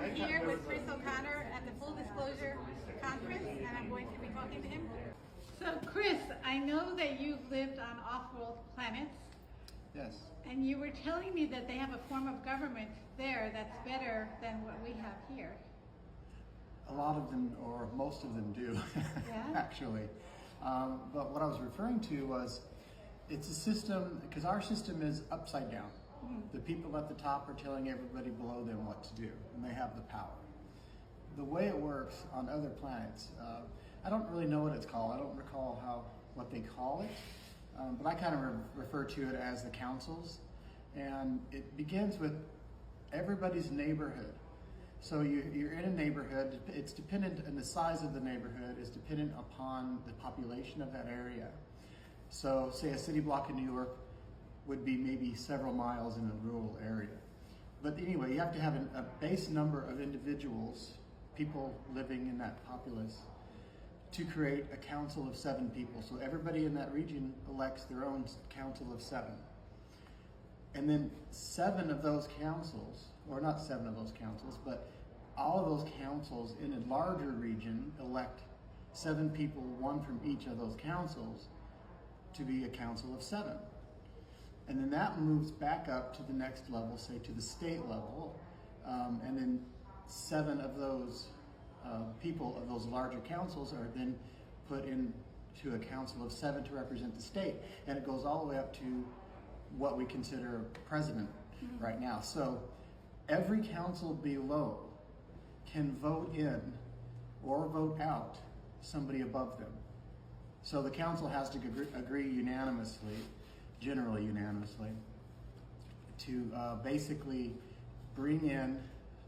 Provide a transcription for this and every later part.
I'm here with Chris O'Connor at the Full Disclosure Conference, and I'm going to be talking to him. So Chris, I know that you've lived on off-world planets. Yes. And you were telling me that they have a form of government there that's better than what we have here. A lot of them, or most of them do, Yeah? actually. But what I was referring to was, it's a system, because our system is upside down. The people at the top are telling everybody below them what to do, and they have the power. The way it works on other planets, I don't really know what it's called. I don't recall what they call it, but I kind of refer to it as the councils. And it begins with everybody's neighborhood. So you're in a neighborhood, it's dependent, and the size of the neighborhood is dependent upon the population of that area. So say a city block in New York would be maybe several miles in a rural area. But anyway, you have to have a base number of individuals, people living in that populace, to create a council of 7 people. So everybody in that region elects their own council of 7. And then 7 of those councils, or not 7 of those councils, but all of those councils in a larger region elect 7 people, 1 from each of those councils, to be a council of 7. And then that moves back up to the next level, say to the state level, and then 7 of those people of those larger councils are then put into a council of 7 to represent the state. And it goes all the way up to what we consider a president right now. So every council below can vote in or vote out somebody above them. So the council has to agree unanimously, generally unanimously, to basically bring in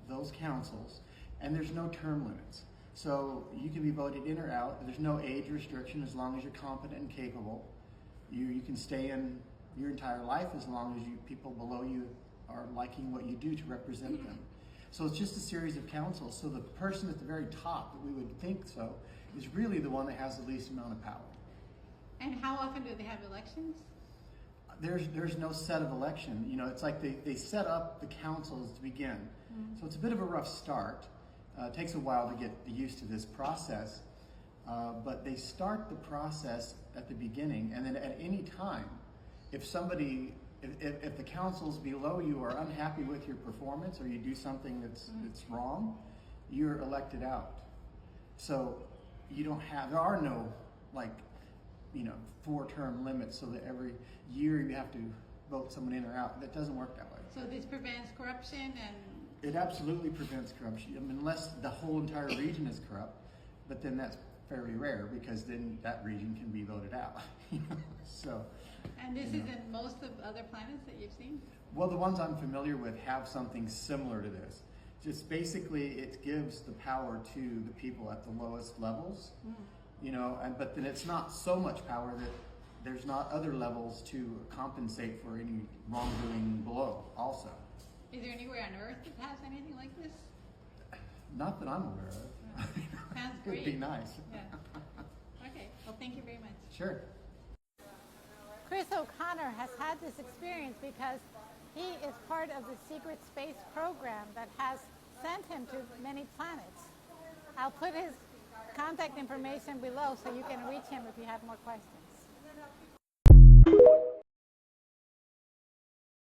those councils, and there's no term limits. So you can be voted in or out. There's no age restriction as long as you're competent and capable. You can stay in your entire life as long as people below you are liking what you do to represent them. So it's just a series of councils. So the person at the very top, that we would think so, is really the one that has the least amount of power. And how often do they have elections? There's no set of election. You know, it's like they set up the councils to begin. So it's a bit of a rough start. It takes a while to get used to this process. But they start the process at the beginning, and then at any time, if the councils below you are unhappy with your performance, or you do something that's wrong, you're elected out. So there are no 4-term limits, so that every year you have to vote someone in or out. That doesn't work that way. So this prevents corruption and... It absolutely prevents corruption, unless the whole entire region is corrupt, but then that's very rare, because then that region can be voted out. So. And this is in most of other planets that you've seen? Well, the ones I'm familiar with have something similar to this. Just basically, it gives the power to the people at the lowest levels, but then it's not so much power that there's not other levels to compensate for any wrongdoing below also. Is there anywhere on Earth that has anything like this? Not that I'm aware of. Sounds great. It'd be nice. Yeah. Okay, well, thank you very much. Sure. Chris O'Connor has had this experience because he is part of the secret space program that has sent him to many planets. I'll put his contact information below so you can reach him if you have more questions.